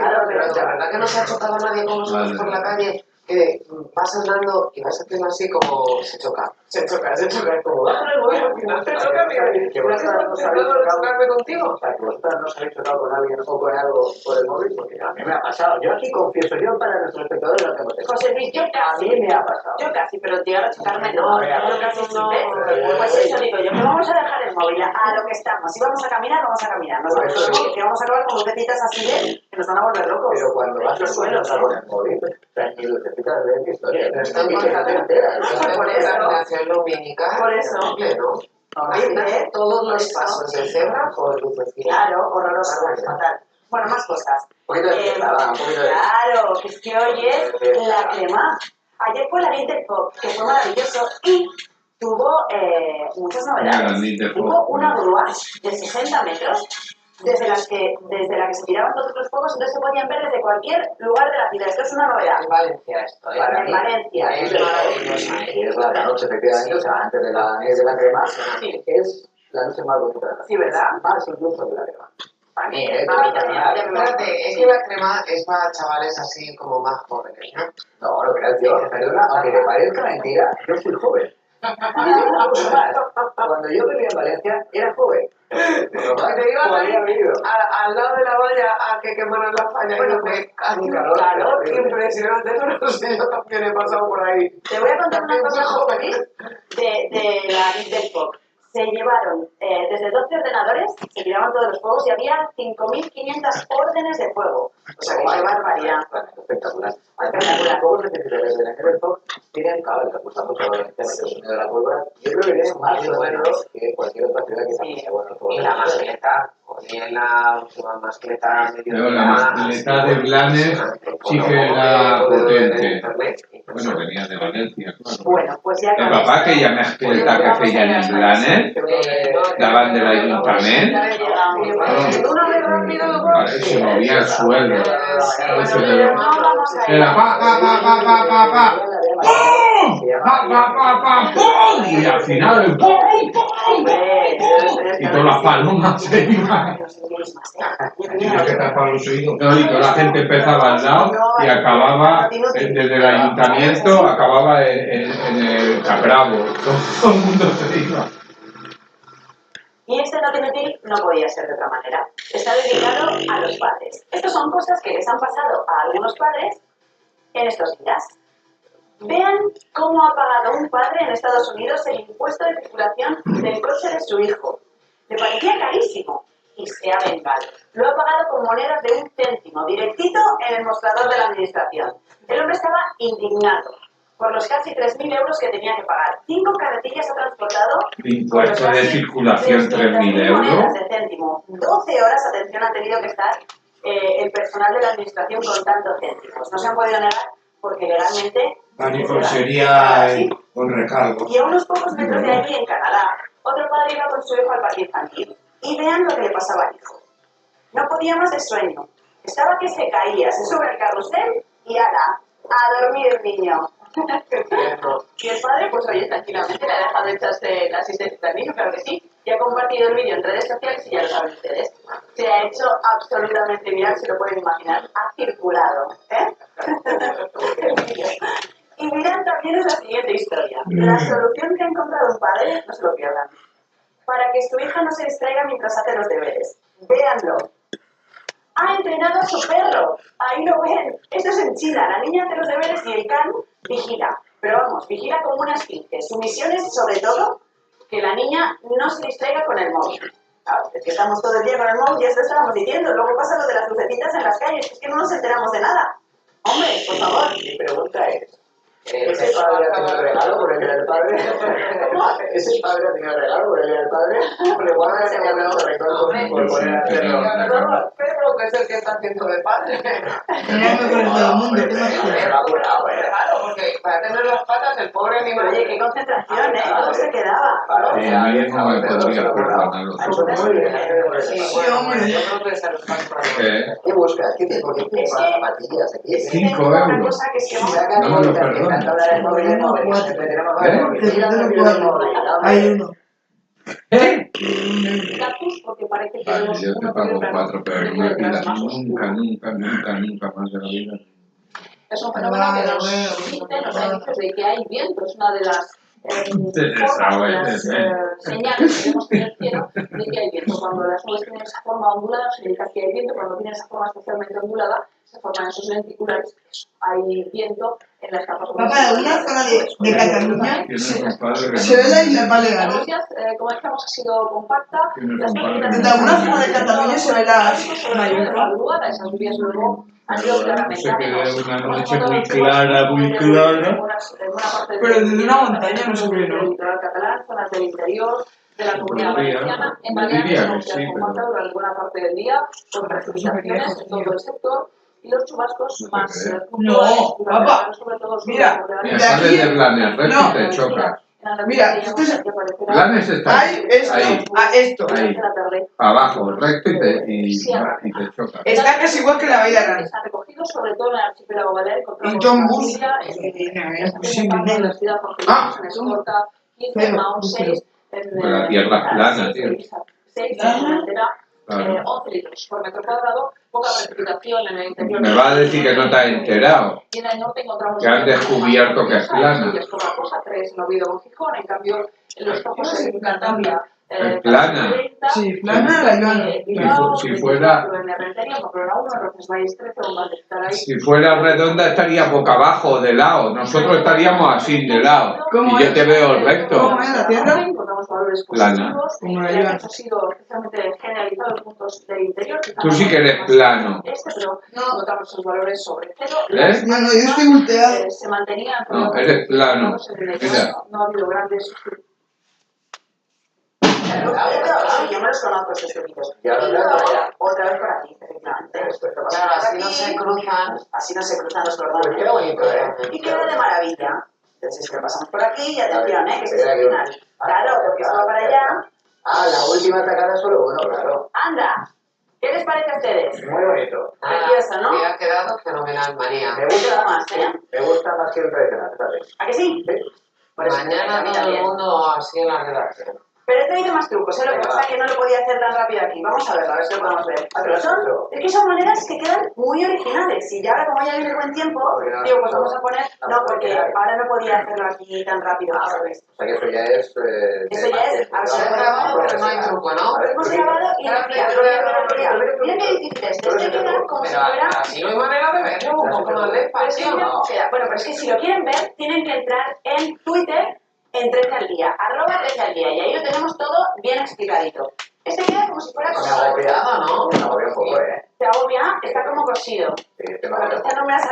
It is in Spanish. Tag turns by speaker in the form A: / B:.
A: Claro, pero de verdad que no se ha chocado nadie con nosotros por la calle, que vas andando y vas haciendo así como se choca, es como vas con el móvil al final se choca, que vosotros no sabéis chocarme contigo.
B: O sea, que vosotros no os habéis chocado con alguien o con algo por el móvil, porque a mí me ha pasado. Yo aquí confieso, yo para nuestros espectadores lo tengo.
C: José Luis, yo casi.
B: A mí me ha pasado.
C: Yo casi, pero llegar a chocarme no. Yo casi
A: no.
C: Pues eso digo yo, que vamos a dejar el móvil a lo que estamos. Si vamos a caminar, vamos a caminar. No sabemos que vamos a acabar con lucecitas así que nos van a volver locos.
B: Pero cuando vas al suelo con el móvil, ni lucecitas de qué historia. No están entera.
C: Por eso.
A: Iluminación lumínica.
C: Por eso.
A: Hay todos los pasos de cebra por lucecitas.
C: Claro, horroroso, fatal. Bueno, más cosas.
B: Un poquito de
C: claro, que es que hoy es la crema. Ayer fue la Interpop, que fue maravilloso y tuvo muchas novedades. Tuvo una grúa de 60 metros desde la que se tiraban todos los fuegos, entonces se podían ver desde cualquier lugar de la ciudad. Esto es una novedad.
A: En Valencia esto,
C: en Valencia.
B: Es la noche, efectivamente, o sea, antes de la crema, es la noche más bonita de la ciudad.
C: Sí, ¿verdad?
B: Más incluso de la crema. Para mí,
A: Espérate, es que la crema es para chavales así como más jóvenes, ¿no?
B: No, lo creas yo, perdona, aunque te parezca mentira, yo soy joven. Cuando yo vivía en Valencia, era joven.
A: Te ibas al lado de la valla a que quemaran la falla y donde hace un calor impresionante. No sé, yo también he pasado por ahí.
C: Te voy a contar una cosa joven de la Interpop. Se llevaron desde 12 ordenadores, se tiraban todos los fuegos y había 5.500 órdenes de fuego. O sea, que qué barbaridad.
B: Espectacular. Los juegos de la Interpop tienen, claro, les gusta mucho el sonido de la pólvora. Yo creo que es más bueno que cualquier otra ciudad que también sea bueno.
A: Y la mascleta, ponía la última mascleta medio.
D: No, la mascleta de Blanes sí que era potente. Bueno, venía de Valencia, claro.
C: Bueno, pues ya
D: El papá que ya mascleta que hacían en Blanes, daban del ayuntamiento. Se movía el suelo. Era pa. ¡Pum! ¡Pum! Y al final, ¡pum! ¡Pum! Y todas las palomas se iban. No, y toda la gente empezaba al lado y acababa desde el ayuntamiento, acababa en el Capravo. Todo el mundo se iba.
C: Y este no tiene tip no podía ser de otra manera. Está dedicado a los padres. Estas son cosas que les han pasado a algunos padres en estos días. Vean cómo ha pagado un padre en Estados Unidos el impuesto de circulación del coche de su hijo. Le parecía carísimo y se ha vengado. Lo ha pagado con monedas de 1 céntimo, directito en el mostrador de la administración. El hombre estaba indignado por los casi 3.000 euros que tenía que pagar. 5 carretillas ha transportado.
D: Impuesto de circulación 3.000 euros.
C: Monedas de céntimo. 12 horas, atención, ha tenido que estar el personal de la administración contando céntimos. No se han podido negar porque legalmente.
E: Sería un recargo.
C: Y a unos pocos metros de allí, en Canadá, otro padre iba con su hijo al parque infantil. Y vean lo que le pasaba al hijo. No podía más de sueño. Estaba que se caía, se sube al carrusel y ala, a dormir el niño. Y el padre, pues oye, tranquilamente le ha dejado echarse la asistencia al niño, claro que sí, y ha compartido el vídeo en redes sociales y ya lo saben ustedes. Se ha hecho absolutamente viral, se lo pueden imaginar, ha circulado, Y mirad también es la siguiente historia. La solución que ha encontrado un padre, no se lo pierdan, para que su hija no se distraiga mientras hace los deberes. Véanlo. Ha entrenado a su perro. Ahí lo ven. Esto es en China. La niña hace los deberes y el can vigila. Pero vamos, vigila como una esfinge. Su misión es, sobre todo, que la niña no se distraiga con el móvil. Claro, es que estamos todo el día con el móvil y esto estábamos diciendo. Luego pasa lo de las lucecitas en las calles. Es que no nos enteramos de nada. Hombre, por favor.
B: Mi pregunta es, ¿ese padre ha tenido regalo por el día del padre? ¿Ese padre ha tenido regalo por el día del padre? Porque igual me ha llamado de recuerdo por poner a hacerlo.
A: Pedro, que es el que está haciendo de padre. Claro, porque para tener las patas, el pobre animal.
C: Oye, qué concentración, ¿eh? ¿Cómo se quedaba?
D: A mí no me podría perdonarlo.
A: Sí, hombre, yo creo que se los paso por ahí.
B: ¿Qué buscas? ¿Qué tienes? Porque tienes zapatillas aquí.
D: 5 euros. No me lo perdono.
E: Hay uno.
D: ¿Eh?
C: Cactus, porque parece que
E: Vale,
C: vemos
E: yo te
C: uno
E: pago
C: que
E: 4, pero no me
C: de las
E: pidas
C: más
E: nunca,
C: oscuras.
E: nunca más de la vida.
C: Es un fenómeno que nos dice, nos da indicios de que hay viento, es una de las formas, de las señales que vemos en el cielo de que hay viento. Cuando las nubes tienen esa forma ondulada, significa que hay viento, cuando tienen esa forma especialmente ondulada, se forman esos lenticulares, hay viento en las capas.
F: Papá, en una zona de Cataluña
E: Tienes un padre que
F: se ve la
E: no-
F: isla Baleares.
C: Andalucía, como decíamos, ha sido compacta. Las
F: Desde alguna zona de Cataluña se ve la
C: de madrugada, esas lluvias luego han ido claramente
E: Se
C: a
E: queda
C: menos.
E: una
C: Hemos
E: noche
C: encontrado
E: muy
C: chubascos
E: clara, muy
C: en
E: clara.
C: buena parte
F: Pero
C: del
F: desde una montaña no se ve, ¿no?
C: del litoral catalán, zonas del interior de la Comunidad Valenciana. En
E: Yo
C: Baleares
E: diría que
C: hemos
E: sí,
C: sido compacta
E: pero-
C: durante buena parte del día, con precipitaciones en todo el sector. Y los chubascos más puntuales
F: No,
C: durante
F: papá,
C: la tarde, sobre todo sur
F: mira,
C: de la
E: Mira,
F: de
E: sales
F: aquí-
E: de Blanes, ves
F: no,
E: y te chocas.
F: Mira, esto es-
E: Blanes está
F: hay esto,
E: ahí,
F: esto.
E: ahí, abajo, recto y te chocas.
F: Está casi igual que la Bahía Grande.
C: Está recogido sobre todo en el archipiélago balear.
F: Y John Bush.
C: En la ciudad
E: Ah.
C: en Escorta, 15, Mount 6,
E: Pero la tierra es plana, tío.
C: 6,
E: Claro.
C: 11 litros por metro cuadrado, poca precipitación en el interior.
E: Me va a decir que no te has enterado.
C: Y en el norte encontramos
E: Que han descubierto que es plana.
C: Es poca cosa, 3 en Oviedo o Gijón, en cambio en los campos en Cantabria.
E: Es plana.
F: Sí, plana la Joana.
E: Si fuera-
C: En Rentería, Pamplona 1, en Roncesvalles 13, o más de estar ahí.
E: Si fuera redonda estaría boca abajo, de lado. Nosotros estaríamos así, de lado.
F: ¿Cómo
E: Y yo
F: es?
E: te veo recto.
F: ¿Cómo es la Tierra?
C: Encontramos valores
E: Plana.
C: positivos.
F: Como la
C: El
F: Joana.
C: efecto ha sido especialmente generalizado en puntos del interior.
E: Tú sí que eres plano.
C: Pero encontramos esos valores sobre cero.
E: ¿Eh?
F: No, no, yo estoy volteado.
C: Se mantenían.
E: No, eres plano. Mira.
C: No ha habido grandes. Yo me los conozco estos truquitos.
B: Ya lo tengo, ya.
C: Otra vez por aquí, efectivamente.
A: Claro, así no se cruzan.
C: Así no se cruzan los
B: Pues
C: cordones.
B: qué bonito, ¿eh?
C: Y queda de maravilla. Entonces, es que pasamos por aquí y atención, que este es
B: Mira
C: el
B: que-
C: final. Claro, porque esto va para allá.
B: Ah, la última tacada es solo uno, claro.
C: ¡Anda! ¿Qué les parece a ustedes?
B: Muy bonito.
C: Precioso, ¿no?
A: Me ha quedado fenomenal, María.
B: Me
C: Queda
B: gusta,
C: más, ¿eh?
B: me gusta más que el tradicional, ¿sabes?
C: ¿A que sí? Por eso
A: Mañana
C: a mí
A: todo el
C: también.
A: mundo así en la redacción.
C: Pero he traído más trucos, ¿eh? Lo que pasa es que no lo podía hacer tan rápido aquí. Vamos a verlo, a ver si lo podemos ver. Pero es que son maneras que quedan muy originales. Y ya ahora, como ya viene el buen tiempo, digo, pues vamos a poner... No, porque ahora no podía hacerlo aquí tan rápido. ¿Sabes?
B: O sea que eso ya es...
C: Eso ya es... A ver,
A: Se ha grabado, pero no hay truco, ¿no?
C: Lo hemos grabado y mira qué difícil es. Este queda como si
A: Pero
C: fuera...
A: así no hay manera de verlo, un poco más despacio, ¿no?
C: Bueno, pero es que si lo quieren ver, tienen que entrar en Twitter en 13 al día, @13 al día, y ahí lo tenemos todo bien explicadito. Este queda como si fuera
B: Me
C: cosido.
B: agobia,
A: ¿no?
B: me agobia un poco, ¿eh?
C: Te agobia, está como cosido.
B: Sí, te me
C: Bueno,
B: agobia.
C: este no me ha salido.